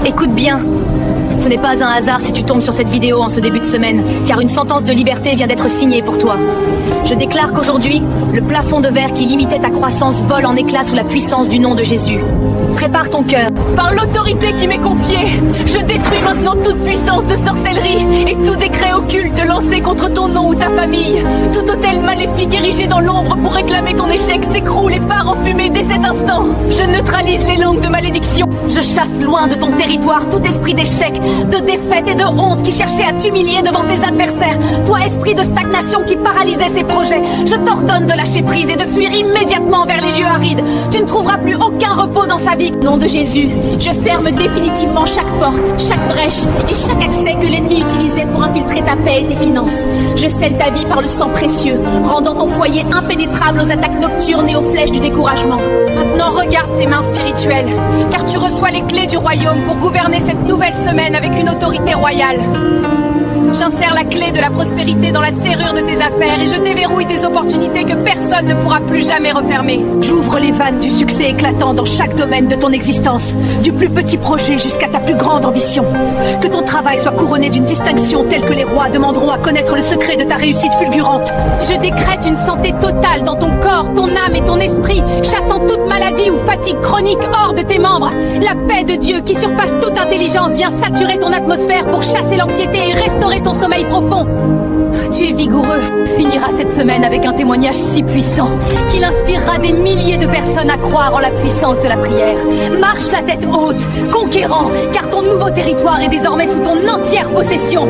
Écoute bien. Ce n'est pas un hasard si tu tombes sur cette vidéo en ce début de semaine, car une sentence de liberté vient d'être signée pour toi. Je déclare qu'aujourd'hui, le plafond de verre qui limitait ta croissance vole en éclats sous la puissance du nom de Jésus. Prépare ton cœur. Par l'autorité qui m'est confiée, je détruis maintenant toute puissance de sorcellerie et tout décret occulte lancé contre ton nom ou ta famille. Tout hôtel maléfique érigé dans l'ombre pour réclamer ton échec s'écroule et part en fumée dès cet instant. Je neutralise les langues de malédiction. Je chasse loin de ton territoire tout esprit d'échec, de défaite et de honte qui cherchait à t'humilier devant tes adversaires. Toi, esprit de stagnation qui paralysait ses projets, je t'ordonne de lâcher prise et de fuir immédiatement vers les lieux arides. Tu ne trouveras plus aucun repos dans sa vie. Au nom de Jésus, je ferme définitivement chaque porte, chaque brèche et chaque accès que l'ennemi utilisait pour infiltrer ta paix et tes finances. Je scelle ta vie par le sang précieux, rendant ton foyer impénétrable aux attaques nocturnes et aux flèches du découragement. Maintenant, regarde tes mains spirituelles, car tu reçois les clés du royaume pour gouverner cette nouvelle semaine avec une autorité royale. J'insère la clé de la prospérité dans la serrure de tes affaires et je déverrouille des opportunités que personne ne pourra plus jamais refermer. J'ouvre les vannes du succès éclatant dans chaque domaine de ton existence, du plus petit projet jusqu'à ta plus grande ambition. Que ton travail soit couronné d'une distinction telle que les rois demanderont à connaître le secret de ta réussite fulgurante. Je décrète une santé totale dans ton corps, ton âme et ton esprit, chassant toute maladie ou fatigue chronique hors de tes membres. La paix de Dieu qui surpasse toute intelligence vient saturer ton atmosphère pour chasser l'anxiété et restaurer ton sommeil profond. Tu es vigoureux. Finira cette semaine avec un témoignage si puissant qu'il inspirera des milliers de personnes à croire en la puissance de la prière. Marche la tête haute, conquérant, car ton nouveau territoire est désormais sous ton entière possession.